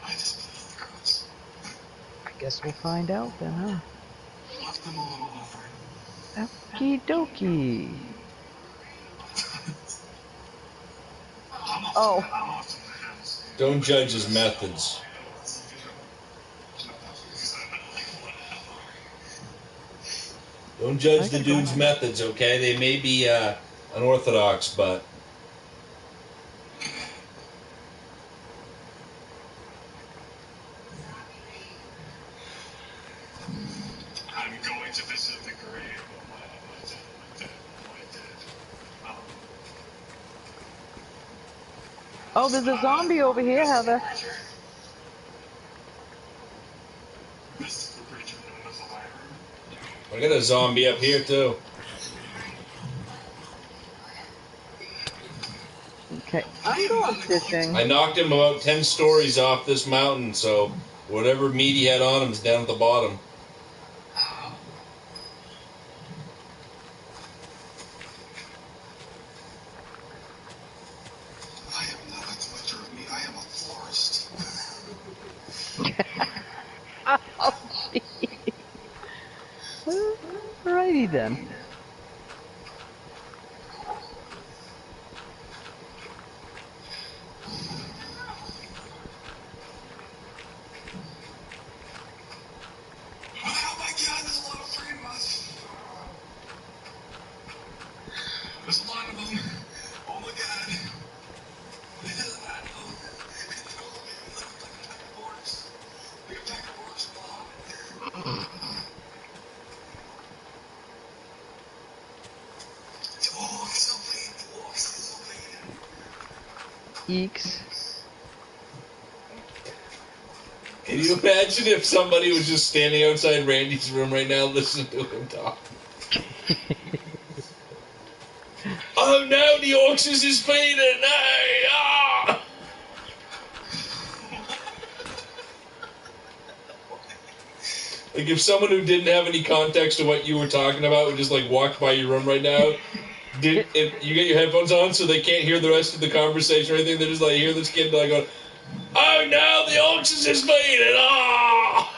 [SPEAKER 2] I just put it on the crops.
[SPEAKER 1] I guess we'll find out then, huh?
[SPEAKER 2] Left them a little offering.
[SPEAKER 1] Okie dokie. Oh,
[SPEAKER 2] I'm off to my house.
[SPEAKER 4] Don't judge his methods. Don't judge the dude's methods, okay? They may be unorthodox, but...
[SPEAKER 2] I'm going to visit the grave of my dead.
[SPEAKER 1] Oh, there's a zombie over here, Heather.
[SPEAKER 2] Mystical creature known as a wyvern.
[SPEAKER 4] I got a zombie up here, too.
[SPEAKER 1] Okay, I'm going fishing.
[SPEAKER 4] I knocked him about 10 stories off this mountain, so whatever meat he had on him is down at the bottom.
[SPEAKER 2] I am not a collector of meat. I am a florist.
[SPEAKER 1] Oh, gee. Alrighty then.
[SPEAKER 2] Oh my god, there's a lot of freaking monsters. There's a lot of them. Oh my god. There's a lot of them. Like a pack of orcs in the Hobbit. Oh, it's so big. The orcs are so big.
[SPEAKER 1] Eeks.
[SPEAKER 4] Can you imagine if somebody was just standing outside Randy's room right now listening to him talk? Oh no, the Orcs is fading! Hey, ah! Like if someone who didn't have any context to what you were talking about would just like walk by your room right now, you get your headphones on so they can't hear the rest of the conversation or anything, they just like hear this kid like going, oh no, the Orcs is fading! Ah!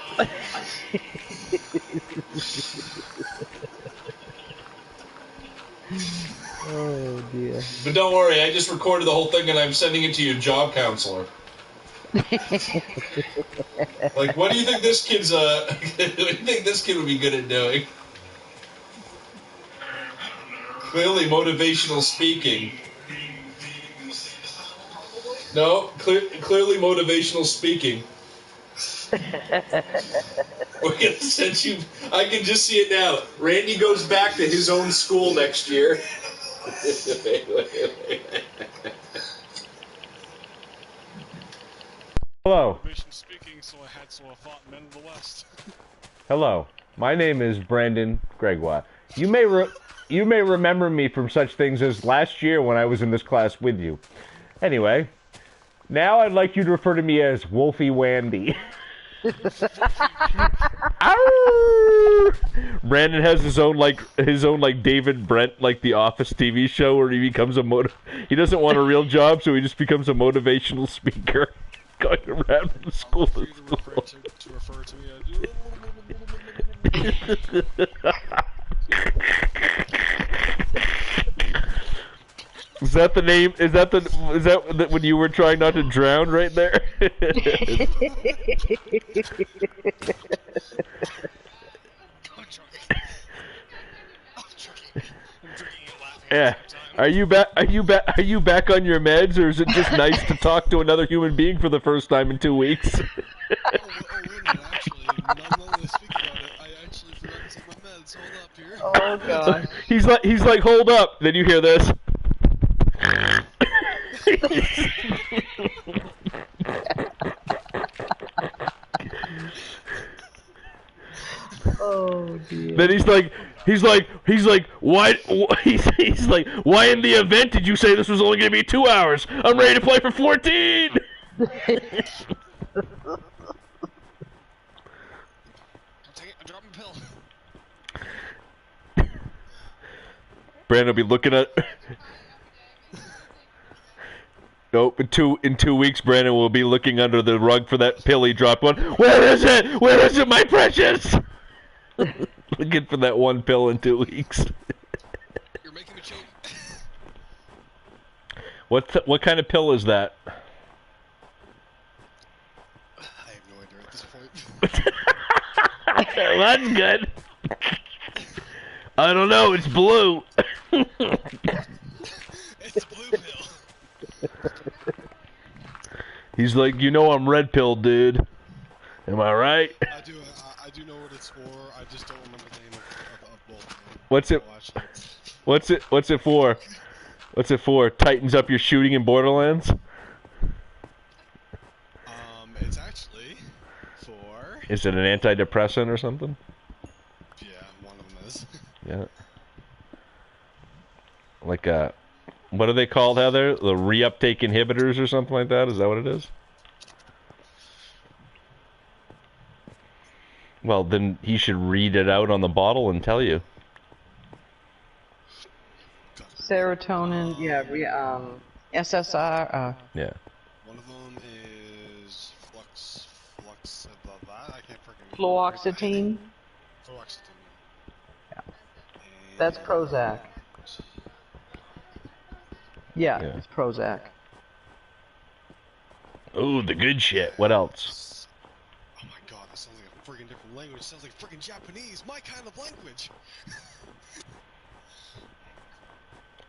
[SPEAKER 1] Oh dear.
[SPEAKER 4] But don't worry, I just recorded the whole thing and I'm sending it to your job counselor. Like, what do you think this kid's what do you think this kid would be good at doing? Clearly motivational speaking. No, clearly motivational speaking. We're gonna send you. I can just see it now. Randy goes back to his own school next year.
[SPEAKER 6] Hello.
[SPEAKER 2] Motivation speaking, so I thought men of the West.
[SPEAKER 6] Hello. My name is Brandon Gregoire. You may remember me from such things as last year when I was in this class with you. Anyway, now I'd like you to refer to me as Wolfie Wandy. Brandon has his own David Brent The Office TV show where he becomes he doesn't want a real job, so he just becomes a motivational speaker going around from school to school.
[SPEAKER 2] To refer to me
[SPEAKER 6] Is that the name? Is that when you were trying not to drown right there? Yeah. Are you back on your meds, or is it just nice to talk to another human being for the first time in 2 weeks?
[SPEAKER 2] wait a minute, actually, now that I speak about it, I actually forgot to take my meds. Hold up here.
[SPEAKER 1] Oh god.
[SPEAKER 6] He's like, hold up. Then you hear this.
[SPEAKER 1] Oh dear.
[SPEAKER 6] Then he's like, why? He's like, why in the event did you say this was only gonna be 2 hours? I'm ready to play for 14.
[SPEAKER 2] I'm dropping a pill.
[SPEAKER 6] Brandon will be looking at. Nope. In 2 weeks, Brandon will be looking under the rug for that pill he dropped. One. Where is it? Where is it, my precious? Looking for that one pill in 2 weeks.
[SPEAKER 2] You're making me choke.
[SPEAKER 6] What kind of pill is that?
[SPEAKER 2] I have no idea at this point.
[SPEAKER 6] That's good. I don't know. It's blue.
[SPEAKER 2] It's blue pill.
[SPEAKER 6] He's like, you know, I'm red pill, dude. Am I right?
[SPEAKER 2] I do know what it's for. I just don't remember the name of both of them.
[SPEAKER 6] What's it? What's it for? What's it for? Tightens up your shooting in Borderlands?
[SPEAKER 2] It's actually for...
[SPEAKER 6] Is it an antidepressant or something?
[SPEAKER 2] Yeah, one of them is.
[SPEAKER 6] Yeah. Like what are they called, Heather? The reuptake inhibitors or something like that? Is that what it is? Well, then he should read it out on the bottle and tell you.
[SPEAKER 1] Serotonin, SSR.
[SPEAKER 6] Yeah.
[SPEAKER 2] One of them is flux, I can't freaking...
[SPEAKER 1] Fluoxetine.
[SPEAKER 2] Fluoxetine.
[SPEAKER 1] Yeah. That's Prozac. Yeah, it's Prozac.
[SPEAKER 6] Ooh, the good shit. What else?
[SPEAKER 2] Oh my god, that sounds like a freaking different language. It sounds like freaking Japanese. My kind of language.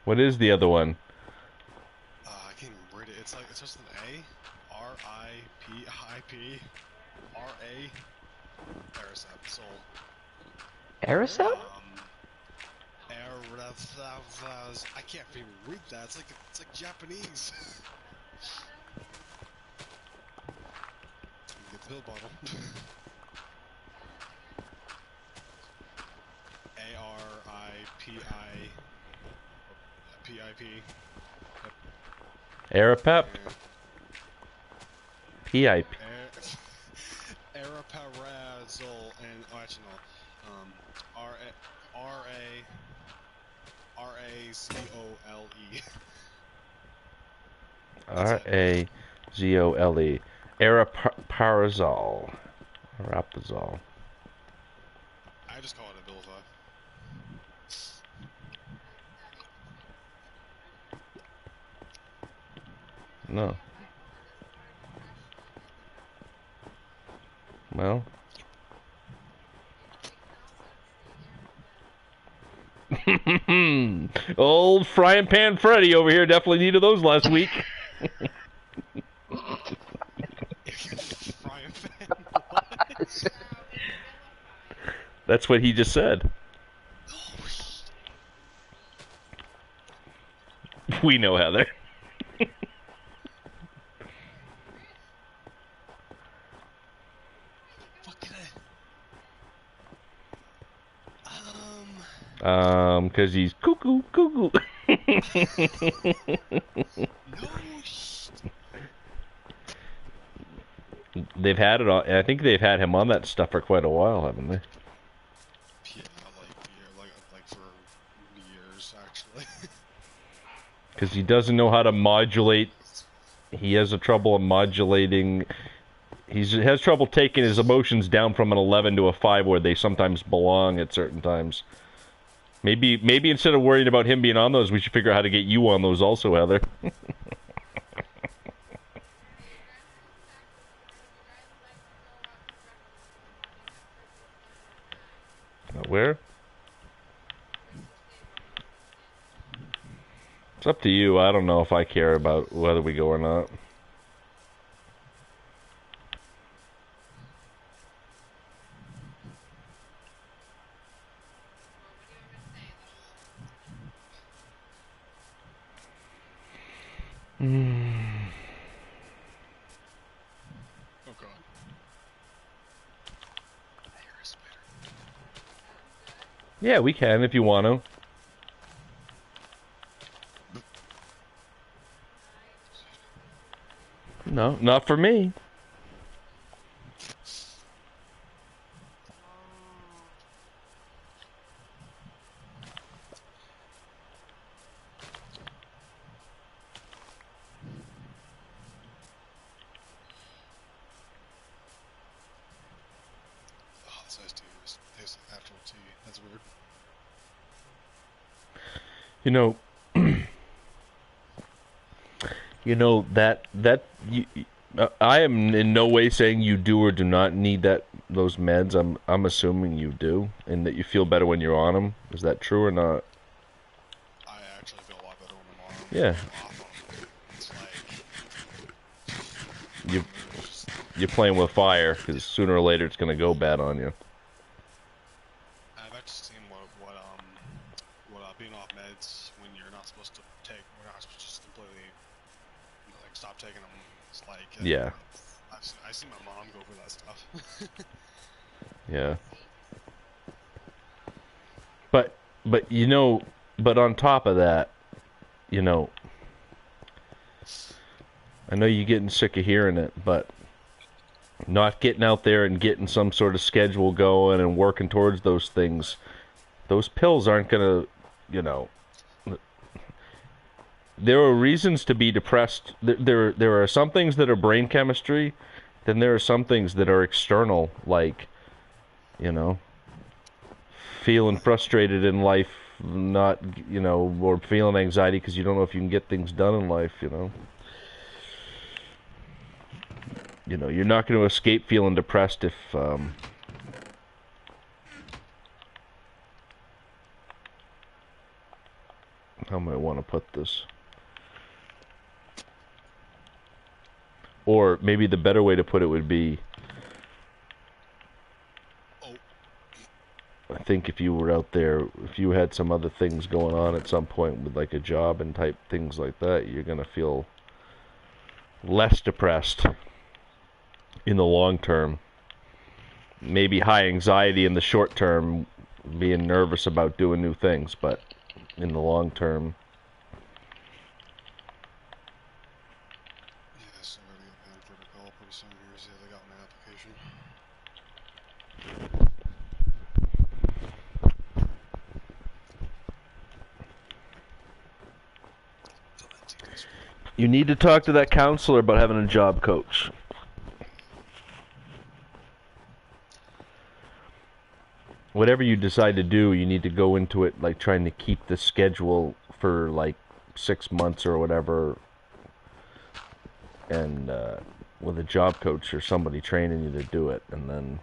[SPEAKER 6] What is the other one?
[SPEAKER 2] I can't even read it. It's like, it's just an A. R-I-P-I-P. R-A. Aricept. Soul.
[SPEAKER 1] Aricept?
[SPEAKER 2] I can't even read that. It's like Japanese. Get the pill bottle. A-R-I-P-I-P-I-P.
[SPEAKER 6] Arapep? PIP.
[SPEAKER 2] Aripiprazole and actually no. R-A-Z-O-L-E.
[SPEAKER 6] R-A-Z-O-L-E. Aripiprazole. Aripiprazole.
[SPEAKER 2] I just call it Abilify.
[SPEAKER 6] No. Well. Old frying pan Freddy over here definitely needed those last week.
[SPEAKER 2] Frying pan.
[SPEAKER 6] That's what he just said. We know, Heather.
[SPEAKER 2] What can
[SPEAKER 6] Because he's cuckoo.
[SPEAKER 2] No.
[SPEAKER 6] They've had it on. I think they've had him on that stuff for quite a while, haven't they?
[SPEAKER 2] Yeah, like for years actually.
[SPEAKER 6] Because he doesn't know how to modulate. He has a trouble in modulating. He has trouble taking his emotions down from an 11 to a 5 where they sometimes belong at certain times. Maybe instead of worrying about him being on those, we should figure out how to get you on those also, Heather. Where? It's up to you. I don't know if I care about whether we go or not.
[SPEAKER 2] Oh god. I hear a spider.
[SPEAKER 6] Yeah, we can if you want to. No, not for me.
[SPEAKER 2] Oh, this iced tea tastes like actual tea. That's weird.
[SPEAKER 6] You know, I am in no way saying you do or do not need that those meds? I'm assuming you do, and that you feel better when you're on them. Is that true or not?
[SPEAKER 2] I actually feel a lot better when I'm on them.
[SPEAKER 6] Yeah.
[SPEAKER 2] Off them. It's like
[SPEAKER 6] You
[SPEAKER 2] it's just,
[SPEAKER 6] you're playing with fire because sooner or later it's gonna go bad on you.
[SPEAKER 2] I've actually seen what being off meds when you're not supposed to take, we're not supposed to just completely like stop taking them. It's like
[SPEAKER 6] Yeah.
[SPEAKER 2] I see my mom go for that stuff.
[SPEAKER 6] Yeah. But you know, but on top of that, you know, I know you're getting sick of hearing it, but not getting out there and getting some sort of schedule going and working towards those things, those pills aren't gonna, you know. There are reasons to be depressed. There are some things that are brain chemistry, then there are some things that are external, like, you know, feeling frustrated in life, not, you know, or feeling anxiety because you don't know if you can get things done in life, you know. You know, you're not going to escape feeling depressed if, how might I want to put this? Or maybe the better way to put it would be, I think if you were out there, if you had some other things going on at some point with like a job and type things like that, you're going to feel less depressed in the long term. Maybe high anxiety in the short term, being nervous about doing new things, but in the long term.
[SPEAKER 2] Yes, I'm gonna get panic protocol pretty soon here. See if they got my application.
[SPEAKER 6] You need to talk to that counselor about having a job coach. Whatever you decide to do, you need to go into it like trying to keep the schedule for like 6 months or whatever, and with a job coach or somebody training you to do it. And then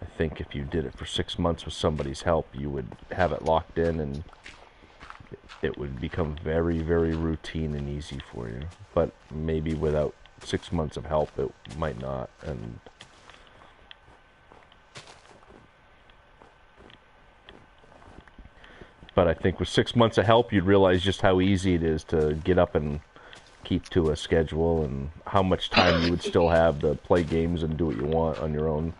[SPEAKER 6] I think if you did it for 6 months with somebody's help, you would have it locked in, and it would become very, very routine and easy for you. But maybe without 6 months of help, it might not. And but I think with 6 months of help, you'd realize just how easy it is to get up and keep to a schedule, and how much time you would still have to play games and do what you want on your own.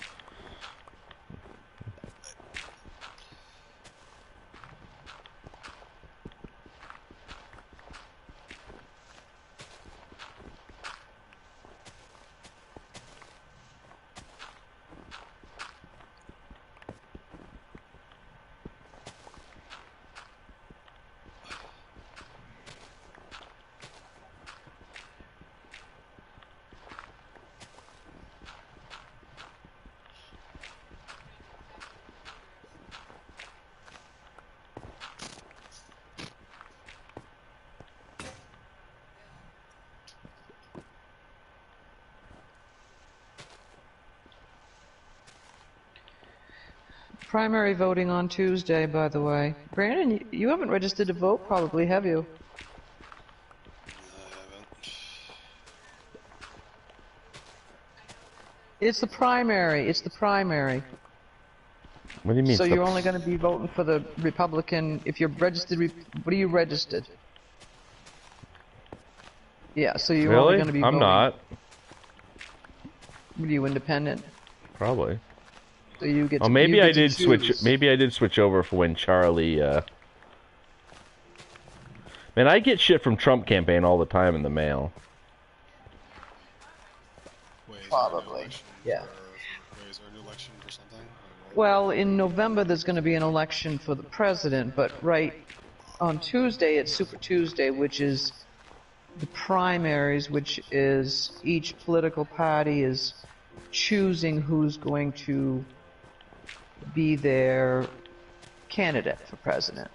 [SPEAKER 1] Primary voting on Tuesday, by the way. Brandon, you haven't registered to vote, probably, have you?
[SPEAKER 2] I haven't.
[SPEAKER 1] It's the primary. It's the primary.
[SPEAKER 6] What do you mean?
[SPEAKER 1] So you're only going to be voting for the Republican if you're registered. What are you registered? Yeah, so you're only
[SPEAKER 6] Really?
[SPEAKER 1] going to be
[SPEAKER 6] I'm
[SPEAKER 1] voting.
[SPEAKER 6] not.
[SPEAKER 1] Are you independent?
[SPEAKER 6] Probably.
[SPEAKER 1] So you get.
[SPEAKER 6] Oh,
[SPEAKER 1] To,
[SPEAKER 6] maybe
[SPEAKER 1] you
[SPEAKER 6] I
[SPEAKER 1] get to
[SPEAKER 6] did switch.
[SPEAKER 1] choose.
[SPEAKER 6] Maybe I did switch over for when Charlie. Man, I get shit from Trump campaign all the time in the mail.
[SPEAKER 2] Wait, is
[SPEAKER 1] Probably,
[SPEAKER 2] there a new election
[SPEAKER 1] yeah.
[SPEAKER 2] Wait, is there a new election for something?
[SPEAKER 1] Well, in November there's going to be an election for the president, but right on Tuesday it's Super Tuesday, which is the primaries, which is each political party is choosing who's going to be their candidate for president.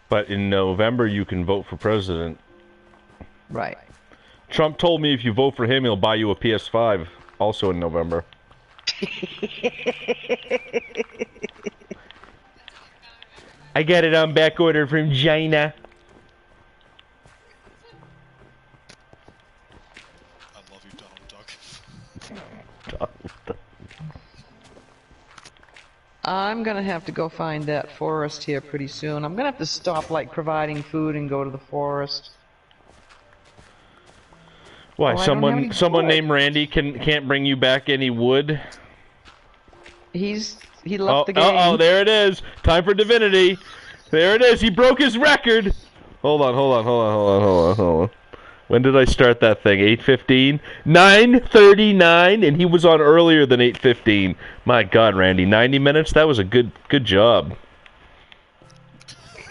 [SPEAKER 6] But in November you can vote for president.
[SPEAKER 1] Right.
[SPEAKER 6] Trump told me if you vote for him, he'll buy you a PS5, also in November. I got it on back order from China.
[SPEAKER 2] I love you, Donald Duck.
[SPEAKER 1] I'm gonna have to go find that forest here pretty soon. I'm gonna have to stop, like, providing food and go to the forest.
[SPEAKER 6] Why?
[SPEAKER 1] Oh, I don't have any
[SPEAKER 6] Someone
[SPEAKER 1] wood.
[SPEAKER 6] named Randy can't bring you back any wood.
[SPEAKER 1] He left the game.
[SPEAKER 6] Oh, there it is. Time for Divinity. There it is. He broke his record. Hold on. When did I start that thing? 8:15? 9:39, and he was on earlier than 8:15. My God, Randy, 90 minutes? That was a good job.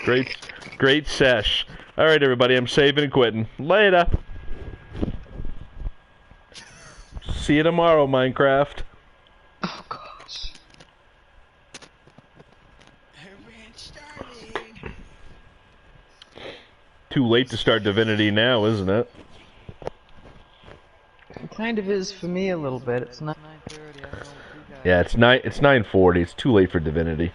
[SPEAKER 6] Great sesh. All right, everybody, I'm saving and quitting. Later. See you tomorrow, Minecraft.
[SPEAKER 1] Oh, gosh.
[SPEAKER 6] Too late to start Divinity now, isn't it?
[SPEAKER 1] It kind of is for me a little bit. It's not 9:30. I don't know what you guys...
[SPEAKER 6] Yeah, it's 9:40. It's too late for Divinity.